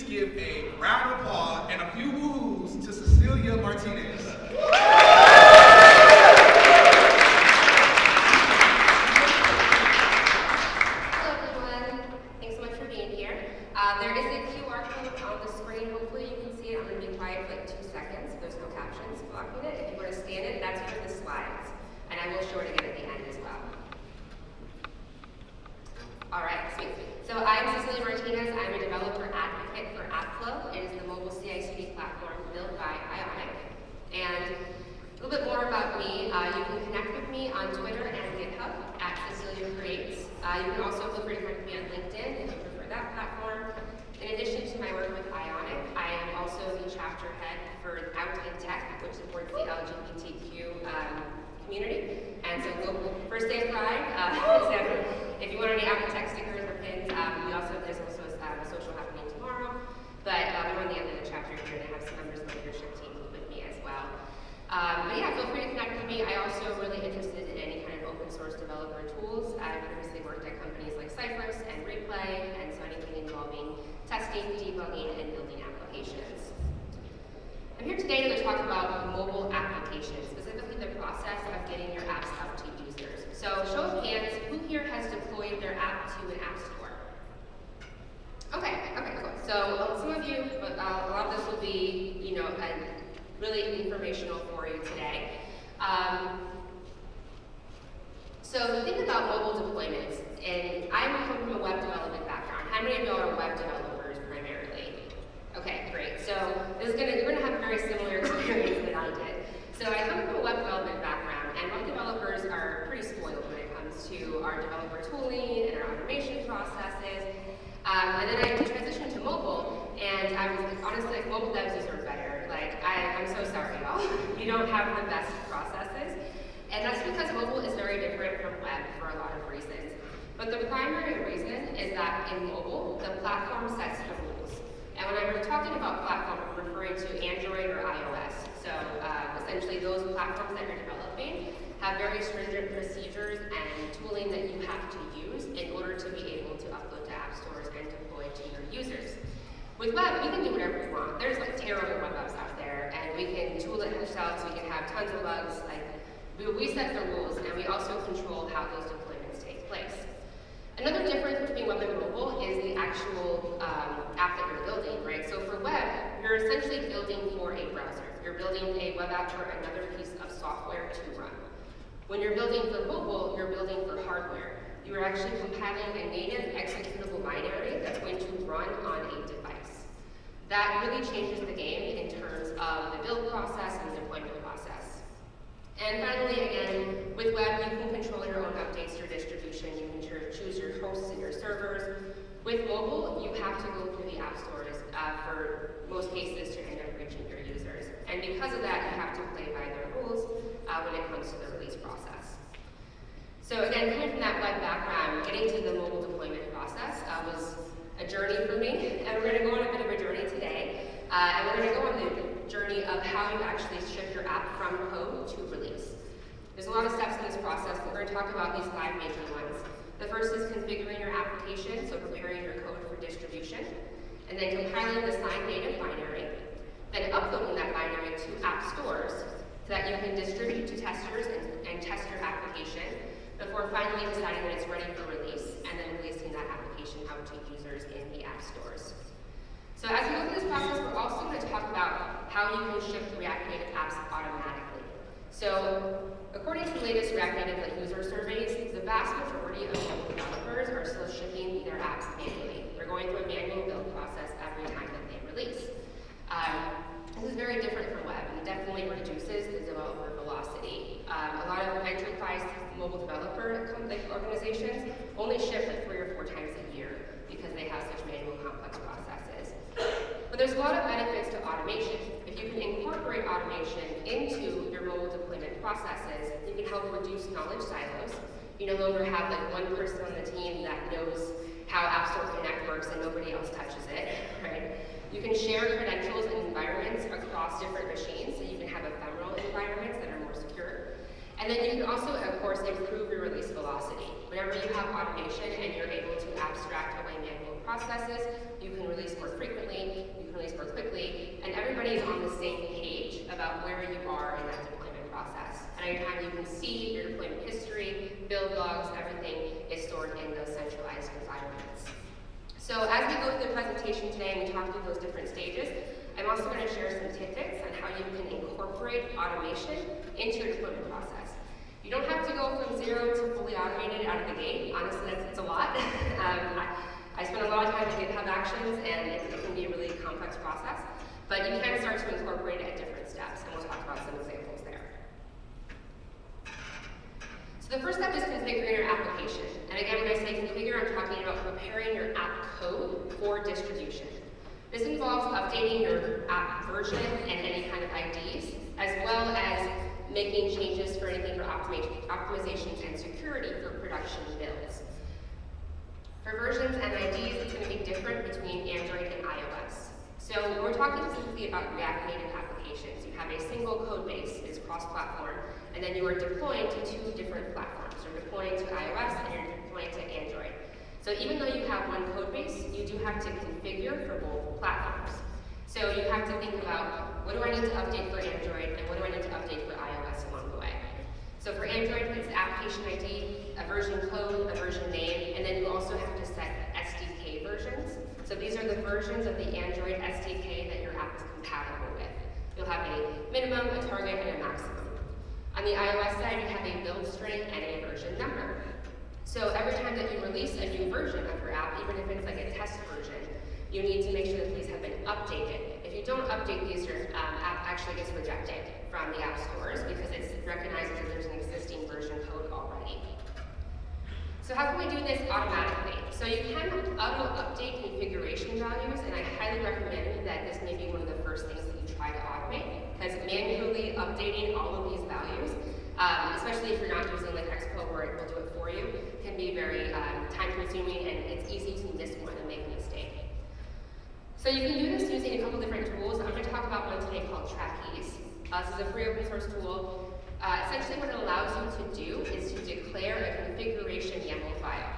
please give a round of applause and a few woo-hoos to Cecellia Martinez. Hello everyone, thanks so much for being here. There is a QR code on the screen. Hopefully you can see it. I'm going to be quiet for like 2 seconds. There's no captions blocking it. If you want to scan it, that's for the slides. And I will show it again at the end as well. All right, sweet. So I'm Cecellia Martinez. I'm a developer advocate for AppFlow. It is the mobile CI/CD platform built by Ionic. And a little bit more about me. You can connect with me on Twitter and GitHub at Cecellia Creates. You can also feel free to connect with me on LinkedIn if you prefer that platform. In addition to my work with Ionic, I am also the chapter head for Out in Tech, which supports the LGBTQ community. And so first day of Pride, so if you want any Out in Tech stickers or pins, there's also a social happening tomorrow. But we're on the end of the chapter here, and I have some members of the leadership team with me as well. But yeah, feel free to connect with me. I also am really interested in any kind of open source developer tools. I've previously worked at companies like Cypress and Replay, and so anything involving testing, debugging, and building applications. I'm here today to talk about mobile applications, specifically the process of getting your apps out to users. So show of hands, who here has deployed their app to an app store? Okay, cool. So some of you, but a lot of this will be, really informational for you today. So the thing about mobile deployments, and I come from a web development background. How many of you are web developers primarily? Okay, great. So you're gonna have a very similar experience that I did. So I come from a web development background, and web developers are pretty spoiled when it comes to our developer tooling and our automation processes. And then I transitioned to mobile, and I was honestly like, mobile devs deserve better. I'm so sorry, y'all. You don't have the best processes. And that's because mobile is very different from web for a lot of reasons. But the primary reason is that in mobile, the platform sets the rules. And when I'm talking about platform, I'm referring to Android or iOS. So essentially those platforms that you're developing have very stringent procedures and tooling that you have to use in order to be able to upload to app stores and deploy to your users. With web, we can do whatever we want. There's terrible web apps out there, and we can tool it ourselves. We can have tons of bugs. We set the rules, and we also control how those deployments take place. Another difference between web and mobile is the actual app that you're building, right? So for web, you're essentially building for a browser. You're building a web app for another piece of software to run. When you're building for mobile, you're building for hardware. You are actually compiling a native executable binary that's going to run on a device. That really changes the game in terms of the build process and the deployment process. And finally, again, with web, you can control your own updates, your distribution, you can choose your hosts and your servers. With mobile, you have to go through the app stores for most cases to end up reaching your users. And because of that, you have to play by their rules when it comes to the release process. So again, coming from that web background, getting to the mobile deployment process was a journey for me, and we're going to go on a bit of a journey today. And we're going to go on the journey of how you actually ship your app from code to release. There's a lot of steps in this process, but we're going to talk about these 5 major ones. The first is configuring your application, so preparing your code for distribution, and then compiling the signed native binary, then uploading that binary to app stores so that you can distribute to testers and test your application before finally deciding that it's ready for release, and then releasing that application out to users in the app stores. So as we go through this process, we're also going to talk about how you can ship React Native apps automatically. So according to the latest React Native user surveys, the vast majority of developers are still shipping their apps manually. They're going through a manual build process every time that they release. This is very different from web, and it definitely reduces the developer velocity. A lot of enterprise mobile developer organizations only ship 3 or 4 times a year because they have such manual complex processes. But there's a lot of benefits to automation. If you can incorporate automation into your mobile deployment processes, you can help reduce knowledge silos. You no longer have one person on the team that knows how App Store Connect works and nobody else touches it, right? You can share credentials and environments across different machines, so you can have ephemeral environments that are more secure. And then you can also, of course, improve your release velocity. Whenever you have automation and you're able to abstract away manual processes, you can release more frequently, today and we talk through those different stages, I'm also going to share some tidbits on how you can incorporate automation into your deployment process. You don't have to go from 0 to fully automated out of the gate. Honestly, it's a lot. I spend a lot of time in GitHub Actions, and it can be a really complex process. But you can start to incorporate it at different steps, and we'll talk about some examples there. So the first step is configuring your application. And again, when I say configure, I'm talking about preparing your app code for distribution. This involves updating your app version and any kind of IDs, as well as making changes for anything for optimizations and security for production builds. For versions and IDs, it's going to be different between Android and iOS. So we're talking specifically about React Native applications. You have a single code base, it's cross-platform, and then you are deploying to 2 different platforms. You're deploying to iOS and you're deploying to Android. So even though you have one code base, you do have to configure for both platforms. So you have to think about, what do I need to update for Android and what do I need to update for iOS along the way? So for Android, it's the application ID, a version code, a version name, and then you also have to set SDK versions. So these are the versions of the Android SDK that your app is compatible with. You'll have a minimum, a target, and a maximum. On the iOS side, you have a build string and a version number. So every time that you release a new version of your app, even if it's like a test version, you need to make sure that these have been updated. If you don't update these, your app actually gets rejected from the app stores because it recognizes that there's an existing version code already. So how can we do this automatically? So you can auto-update configuration values, and I highly recommend that this may be one of the first things that you try to automate, because manually updating all of these values, especially if you're not using like Expo where it will do it for you, can be very time-consuming, and it's easy to miss one and make a mistake. So you can do this using a couple different tools. I'm going to talk about one today called Trapeze. This is a free open source tool. Essentially what it allows you to do is to declare a configuration YAML file.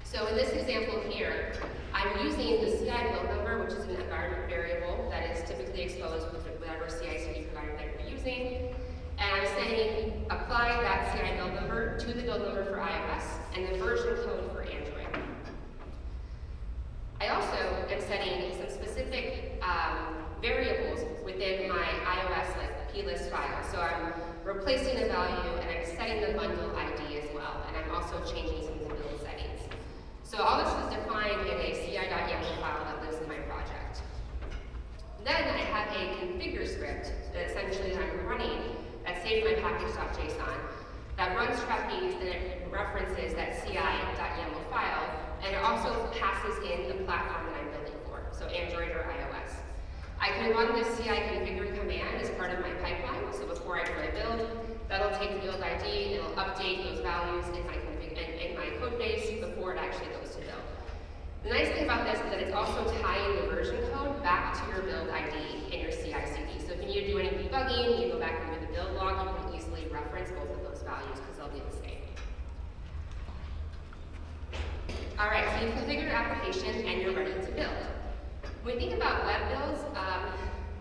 So in this example here, I'm using the CI build number, which is an environment variable that is typically exposed with whatever CI/CD provider that you're using. And I'm saying apply that CI build number to the build number for iOS and the version code for Android. I also am setting some specific variables within my iOS plist file. So I'm replacing a value and I'm setting the bundle ID as well. And I'm also changing some of the build settings. So all this is defined in a ci.yaml file that lives in my project. Then I have a configure script that essentially I'm running that's saved in my package.json that runs Trapeze and it references that ci.yaml file, and it also passes in the platform that I'm building for, so Android or iOS. I can run this CI configure command as part of my pipeline, so before I do my build, that'll take the build ID, it'll update those values in my code base before it actually goes to build. The nice thing about this is that it's also tying the version code back to your build ID in your CI/CD. So if you need to do any debugging, you go back into the build log, you can easily reference both of those values because they'll be the same. All right, so you've configured your application and you're ready to build. When we think about web builds,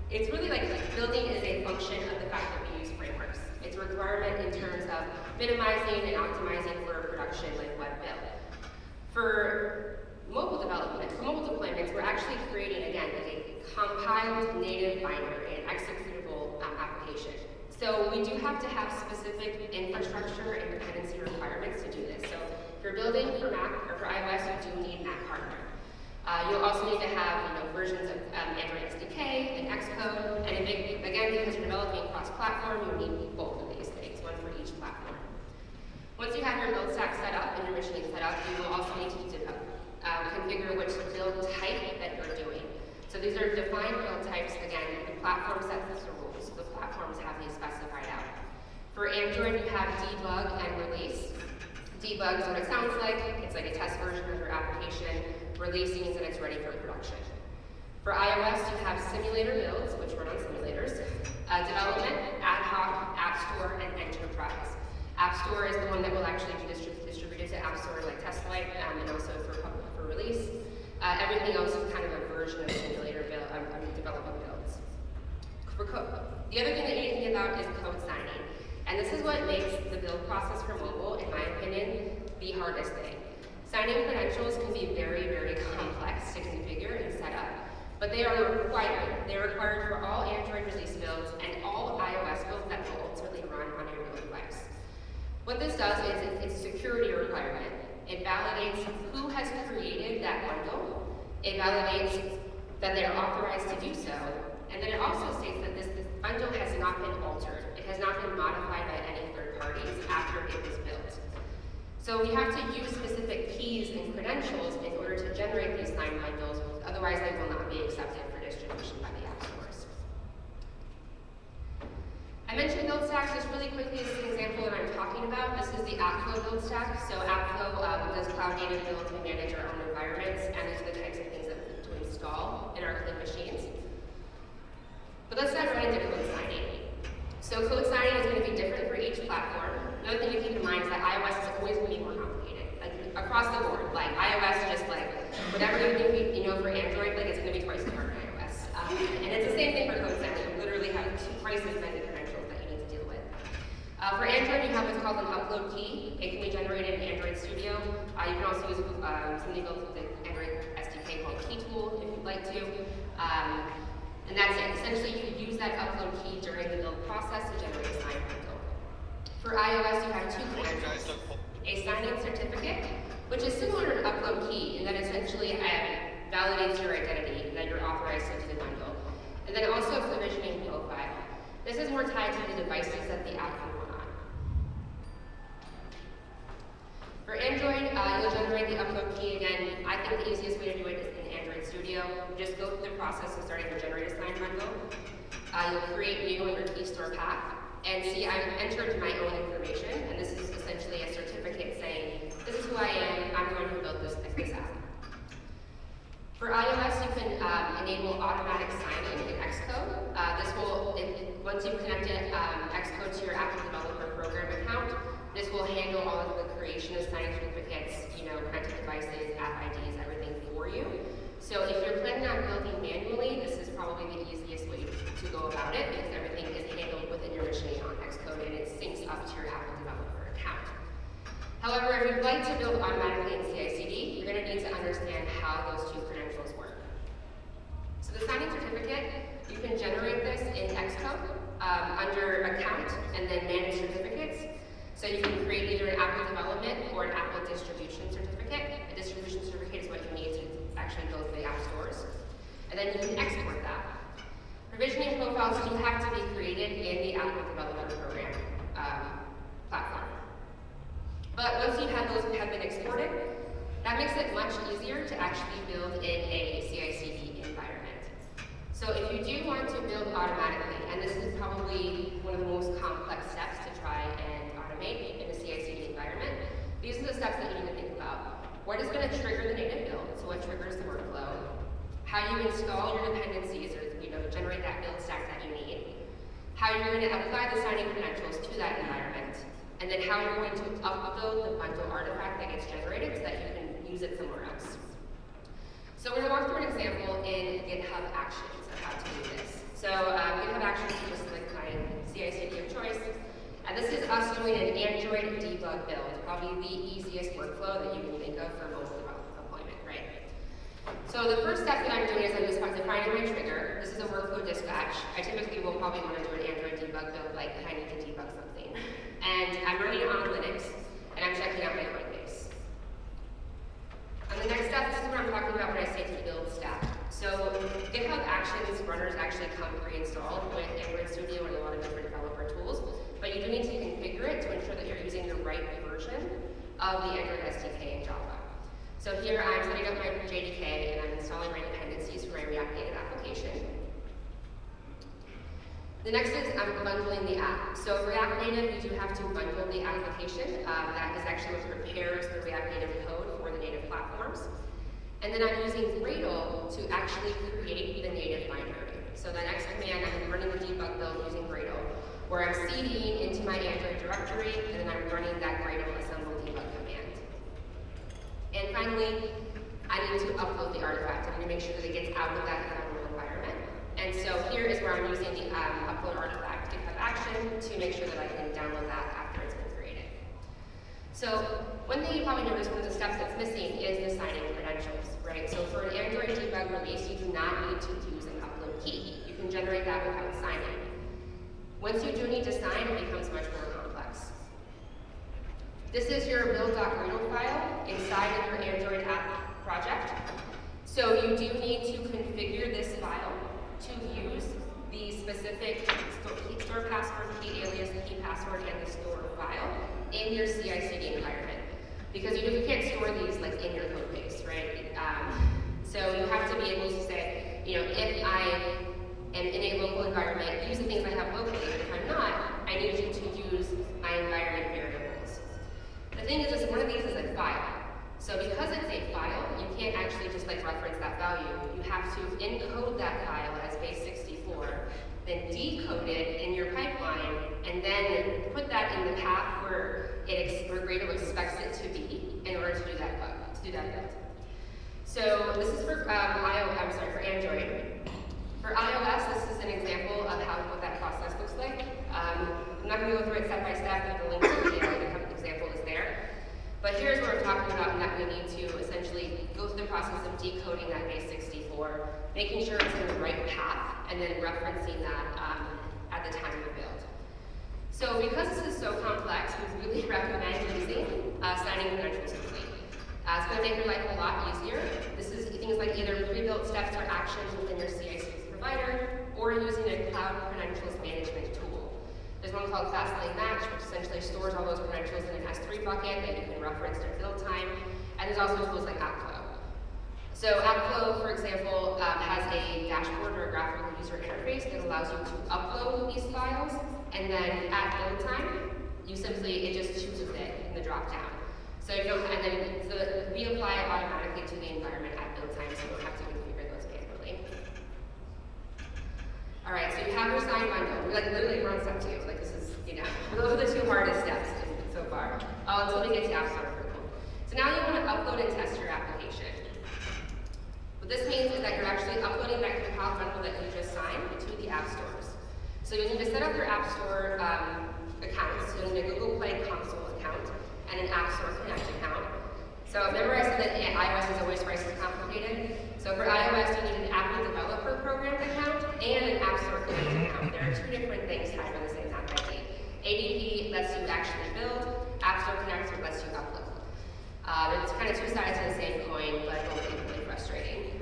it's really like building is a function of the fact that we use frameworks. It's a requirement in terms of minimizing and optimizing for production like web build. For mobile development, for mobile deployments, we're actually creating, again, a compiled native binary, an executable application. So we do have to have specific infrastructure and dependency requirements to do this. So if you're building for Mac or for iOS, you do need Mac hardware. You'll also need to have versions of Android SDK and Xcode, and again, because you're developing cross-platform, you'll need both of these things, one for each platform. Once you have your build stack set up and your machine set up, you will also need to configure which build type that you're doing. So these are defined build types. Again, the platform sets the rules. The platforms have these specified out. For Android, you have debug and release. Debug is what it sounds like. It's like a test version of your application. Release means that it's ready for production. For iOS, you have simulator builds, which run on simulators, development, ad hoc, app store, and enterprise. App store is the one that will actually be distributed to app store like TestFlight, and also for release. Everything else is kind of a version of simulator build, development builds. For code, the other thing that you need to think about is code signing. And this is what makes the build process for mobile, in my opinion, the hardest thing. Signing credentials can be very, very complex to configure and set up. but they are a requirement. They are required for all Android release builds and all iOS builds that will ultimately run on your mobile device. What this does is it's a security requirement. It validates who has created that bundle. It validates that they are authorized to do so. And then it also states that this bundle has not been altered. It has not been modified by any third parties after it was built. So we have to use specific keys and credentials in order to generate these signed bundles, otherwise they will not be accepted for distribution by the app stores. I mentioned build stacks just really quickly. This is an example that I'm talking about. This is the AppFlow build stack. So AppFlow does cloud native builds. We manage our own environments, and these are the types of things that we need to install in our clean machines. But let's dive right into code signing. So code signing is going to be different for each platform. Another thing to keep in mind is that iOS is always going to be more complicated, like across the board. Like iOS, just like whatever you think you know for Android, like it's going to be twice as hard for iOS. And it's the same thing for code signing. You literally have twice as many credentials that you need to deal with. For Android, you have what's called an upload key. It can be generated in Android Studio. You can also use something built with the Android SDK called Key Tool if you'd like to. And that's it. Essentially, you use that upload key during the build process to generate a signed bundle. For iOS, you have two credentials. A sign-in certificate, which is similar to an upload key in that essentially validates your identity, that you're authorized to do the bundle. And then also a provisioning profile. This is more tied to the devices that the app can run on. For Android, you'll generate the upload key again. I think the easiest way to do it is in Android Studio. You just go through the process of starting to generate a signed bundle. You'll create new in your key store path. And see, I've entered my own information, and this is essentially a certificate saying, this is who I am, I'm the one who built this app. For iOS, you can enable automatic sign-in in Xcode. This will, once you've connected Xcode to your Apple Developer Program account, this will handle all of the creation of sign-in certificates, connected devices, app IDs, everything for you. So if you're planning on building manually, this is probably the easiest way to go about it because everything is handled within your machine on Xcode and it syncs up to your Apple Developer account. However, if you'd like to build automatically in CI/CD, you're going to need to understand how those two credentials work. So the signing certificate, you can generate this in Xcode under account and then manage certificates. So you can create either an Apple development or an Apple distribution certificate. A distribution certificate is what you need to actually build for the app stores. And then you can export that. Provisioning profiles do have to be created in the Apple Developer Program platform. But once you have those have been exported, that makes it much easier to actually build in a CI/CD environment. So if you do want to build automatically, and this is probably one of the most complex steps to try and automate in a CI/CD environment, these are the steps that you need to think about. What is going to trigger the native build? So what triggers the workflow? How you install your dependencies or generate that build stack that you need. How you're going to apply the signing credentials to that environment. And then how you're going to upload the bundle artifact that gets generated so that you can use it somewhere else. So we're going to walk through an example in GitHub Actions of how to do this. So GitHub Actions is just like my CI/CD of choice. And this is us doing an Android debug build, probably the easiest workflow that you can think of for mobile deployment, right? So the first step that I'm doing is I'm just defining my trigger. This is a workflow dispatch. I typically will probably want to do an Android debug build, like if I need to debug something. And I'm running it on Linux, and I'm checking out my code base. And the next step, this is what I'm talking about when I say to build stack. So GitHub Actions runners actually come pre-installed with Android Studio and a lot of different developer tools, but you do need to configure it to ensure that you're using the right version of the Android SDK in Java. So here I'm setting up my JDK and I'm installing my dependencies for my React Native application. The next is I'm bundling the app. So React Native, you do have to bundle the application. That is actually what prepares the React Native code for the native platforms. And then I'm using Gradle to actually create the native binary. So the next command, I'm running the debug build using Gradle, where I'm cding into my Android directory, and then I'm running that Gradle assemble debug command. And finally, I need to upload the artifact. I'm going to make sure that it gets out of that ephemeral environment. And so here is where I'm using the upload artifact GitHub action to make sure that I can download that after it's been created. So one thing you probably noticed, one of the steps that's missing is the signing credentials, right? So for an Android debug release, you do not need to can generate that without signing. Once you do need to sign, it becomes much more complex. This is your build.gradle file inside of your Android app project. So you do need to configure this file to use the specific store password, key alias, key password, and the store file in your CI/CD environment. Because you can't store these like in your code base, right? So you have to be able to say, if I am in a local environment, use the things I have locally, but if I'm not, I need you to use my environment variables. The thing is one of these is a file. So because it's a file, you can't actually just reference that value. You have to encode that file as base64, then decode it in your pipeline, and then put that in the path where Gradle expects it to be in order to do that build. So this is for Android. For iOS, this is an example of what that process looks like. I'm not going to go through it step by step, but the link to the example is there. But here's what we're talking about, and that we need to essentially go through the process of decoding that base64, making sure it's in the right path, and then referencing that at the time of build. So because this is so complex, we really recommend using signing credentials quickly. It's going to make your life a lot easier. This is things like either pre-built steps or actions within your CI/CD provider, or using a cloud credentials management tool. There's one called Cecellia Match, which essentially stores all those credentials in an S3 bucket that you can reference during build time. And there's also tools like AppFlow. So AppFlow, for example, has a dashboard or a graphical user interface that allows you to upload these files, and then at build time, it just chooses it in the drop-down. So we apply it automatically to the environment at build time, so you don't have to configure those manually. All right, so you have your signed bundle. We're on step 2. This is, those are the 2 hardest steps so far, until we get to App Store approval. So now you want to upload and test your application. What this means is that you're actually uploading that compiled bundle that you just signed to the app stores. So you need to set up your App Store accounts. So you need a Google Play console account and an App Store Connect account. So remember I said that iOS is always twice as complicated? So for iOS, you need an Apple Developer Program account and an App Store Connect account. There are 2 different things tied to the same app ID. ADP lets you actually build, App Store Connect lets you upload. It's kind of 2 sides of the same coin, but both equally frustrating.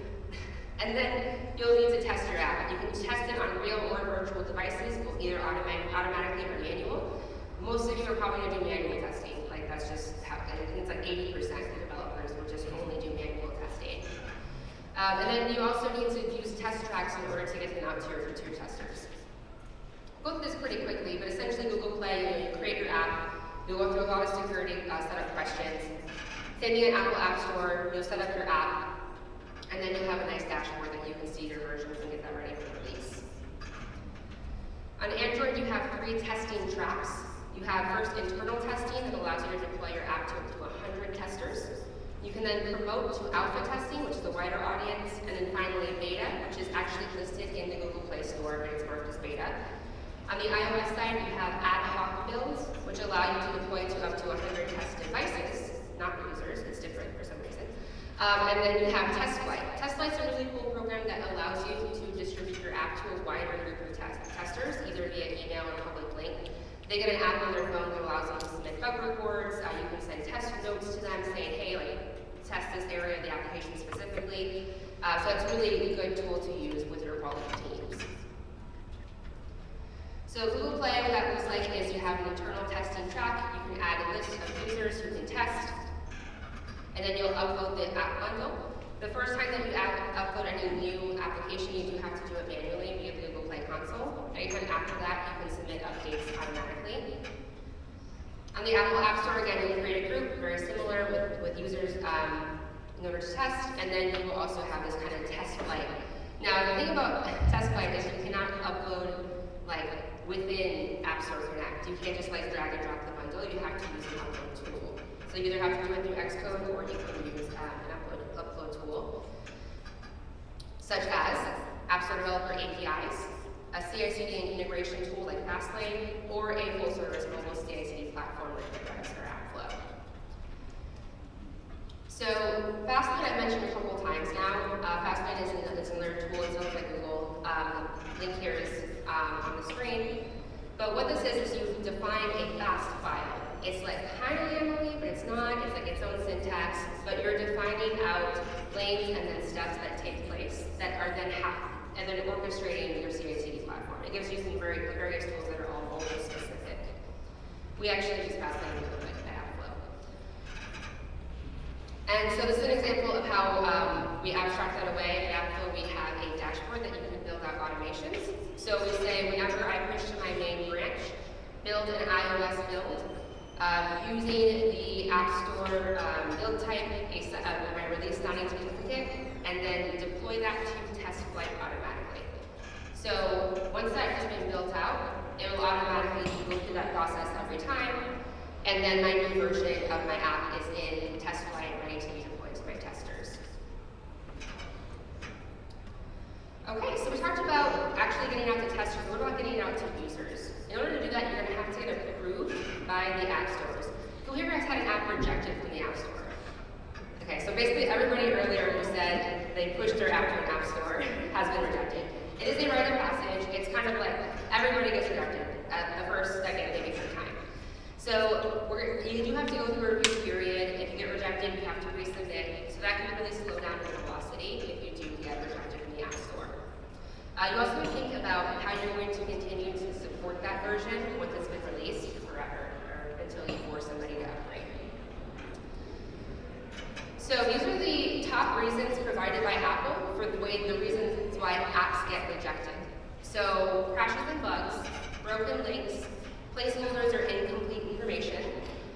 And then you'll need to test your app. You can test it on real or virtual devices, both either automatically or manual. Most of you are probably going to do manual testing. That's just how, I think it's 80% of developers will just only do manual testing. And then you also need to use test tracks in order to get them out to your testers. Go through this pretty quickly, but essentially Google Play, you create your app, you'll go through a lot of security setup questions. Same thing in Apple App Store, you'll set up your app, and then you'll have a nice dashboard that you can see your versions and get that ready for release. On Android, you have 3 testing tracks. You have first internal testing that allows you to deploy your app to up to 100 testers. You can then promote to alpha testing, which is a wider audience, and then finally beta, which is actually listed in the Google Play Store, but it's marked as beta. On the iOS side, you have ad hoc builds, which allow you to deploy to up to 100 test devices, not users, it's different for some reason. And then you have Test Flight. Test Flight's a really cool program that allows you to distribute your app to a wider group of testers, either via email or public link. They get an app on their phone that allows them to submit bug reports. You can send test notes to them saying, hey, test this area of the application specifically. So it's really a good tool to use with your quality teams. So Google Play, what that looks like is you have an internal testing track. You can add a list of users who can test, and then you'll upload the app bundle. The first time that you upload any new application, you do have to do it manually via the Google Play console. Anytime after that, you can submit updates automatically. On the Apple App Store, again, you'll create a group, very similar with users in order to test, and then you will also have this kind of test flight. Now, the thing about test flight is you cannot upload within App Store Connect. You can't just drag and drop the bundle. You have to use an upload tool. So you either have to do it through Xcode or you can use an upload tool, such as App Store Developer APIs, a CI/CD and integration tool like Fastlane, or a full-service mobile CI/CD platform like Breakout or AppFlow. So Fastlane I mentioned a couple times now. Fastlane is another tool. It sounds like Google. link here is on the screen. But what this is you define a fast file. It's like kind of YAML-y, but it's not. It's like its own syntax, but you're defining out lanes and then steps that take place that are then and then orchestrating your CI/CD platform. It gives you some various tools that are all mobile specific. We actually just passed that into the App flow. And so this is an example of how we abstract that away. In App flow, we have a dashboard that you can build out automations. So we say whenever I push to my main branch, build an iOS build. Using the App Store build type, my release signing certificate, and then deploy that to test flight automatically. So once that has been built out, it will automatically go through that process every time, and then my new version of my app is in test flight, ready to be deployed to my testers. Okay, so we talked about actually getting out to testers. What about getting it out to users? In order to do that, you're going to have to get approved by the app stores. Who here has had an app rejected from the app store? Okay, so basically everybody earlier who said they pushed their app to an app store has been rejected. It is a rite of passage. It's kind of like everybody gets rejected at the first, second, maybe third time. So you do have to go through a review period. If you get rejected, you have to resubmit. So that can really slow down your velocity if you do get rejected from the app store. You also want to think about how you're going to continue to support that version once it's been released forever, or until you force somebody to upgrade. So these are the top reasons provided by Apple for the reasons why apps get rejected. So crashes and bugs, broken links, placeholders or incomplete information.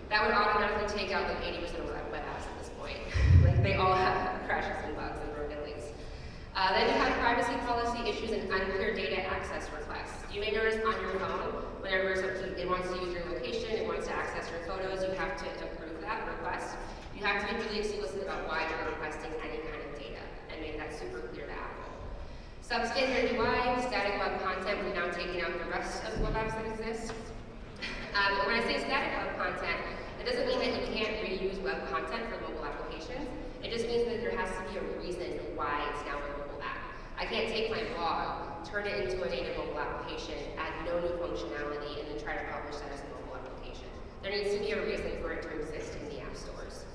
That would automatically take out like 80% of web apps at this point. Like they all have crashes and bugs and broken links. Then you have privacy policy issues and unclear data access requests. You may notice on your phone, whenever it wants to use your location, it wants to access your photos, you have to approve that request. You have to be really explicit about why you're requesting any kind of data and make that super clear to Apple. Substandard UI, static web content, we're now taking out the rest of the web apps that exist. When I say static web content, it doesn't mean that you can't reuse web content for mobile applications. It just means that there has to be a reason why it's now a mobile app. I can't take my blog, turn it into a native mobile application, add no new functionality, and then try to publish that as a mobile application. There needs to be a reason for it to exist in the app stores.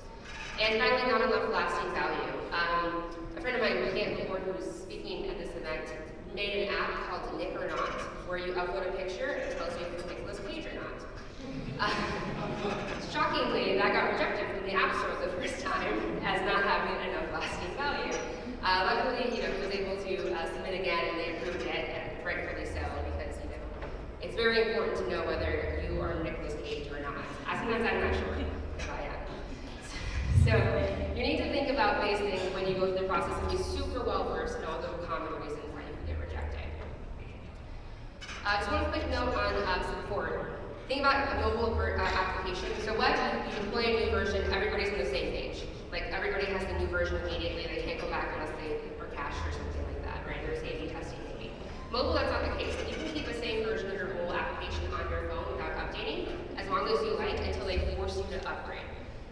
And finally, not enough lasting value. A friend of mine, Breakout Session, who's speaking at this event, made an app called Nick or Not, where you upload a picture and it tells you if it's Nicolas Cage or not. Shockingly, that got rejected from the App Store the first time as not having enough lasting value. Luckily, he was able to submit again, and they approved it, and rightfully so, because it's very important to know whether you are Nicolas Cage or not. Sometimes I'm not sure if I am. So you need to think about these things when you go through the process and be super well versed in all the common reasons why you can get rejected. Just one quick note on support. Think about a mobile application. So what you deploy a new version, everybody's on the same page. Like everybody has the new version immediately. They can't go back unless they are cached or something like that, right? There's A/B testing maybe. Mobile, that's not the case. You can keep the same version of your mobile application on your phone without updating, as long as you like, until they force you to upgrade.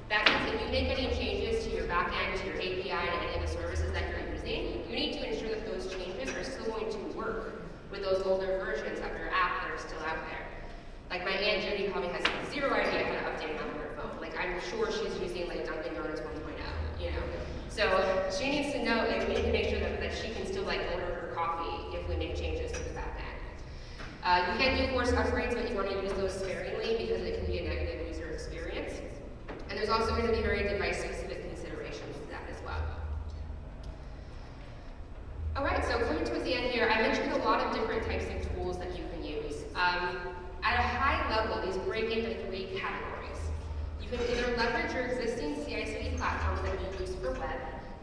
That means if you make any changes to your backend, to your API, and any of the services that you're using, you need to ensure that those changes are still going to work with those older versions of your app that are still out there. Like my Aunt Judy probably has zero idea how to update an app on her phone. Like I'm sure she's using like Dunkin' Donuts 1.0, So she needs to know, like we need to make sure that she can still like order her coffee if we make changes to the back end. You can do forced upgrades, but you want to use those sparingly because it can be a negative user experience. And there's also going to be very device-specific considerations to that as well. All right, so coming towards the end here, I mentioned a lot of different types of tools that you can use. At a high level, these break into 3 categories. You can either leverage your existing CI/CD platforms that you use for web,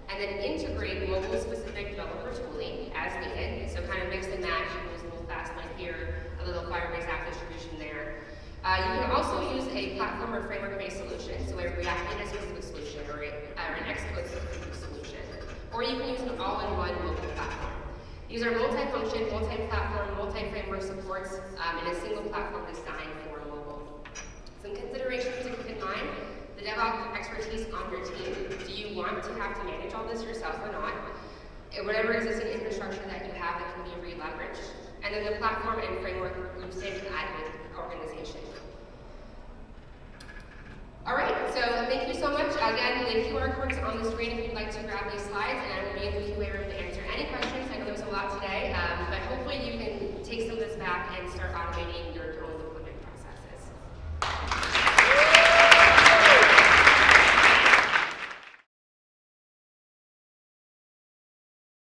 and then integrate mobile-specific developer tooling as needed. So kind of mix and match, use a little Fastlane here, a little Firebase app distribution there. You can also use a platform or framework-based solution, so a React-specific solution or an Xcode-specific solution. Or you can use an all-in-one mobile platform. These are multi-function, multi-platform, multi-framework supports in a single platform designed for mobile. Some considerations to keep in mind: the DevOps expertise on your team. Do you want to have to manage all this yourself or not? whatever existing infrastructure that you have that can be re-leveraged, and then the platform and framework usage and admin organization. All right, so thank you so much. Again, the QR code is on the screen if you'd like to grab these slides, and I will be in the QA room to answer any questions. I know there was a lot today, but hopefully you can take some of this back and start automating your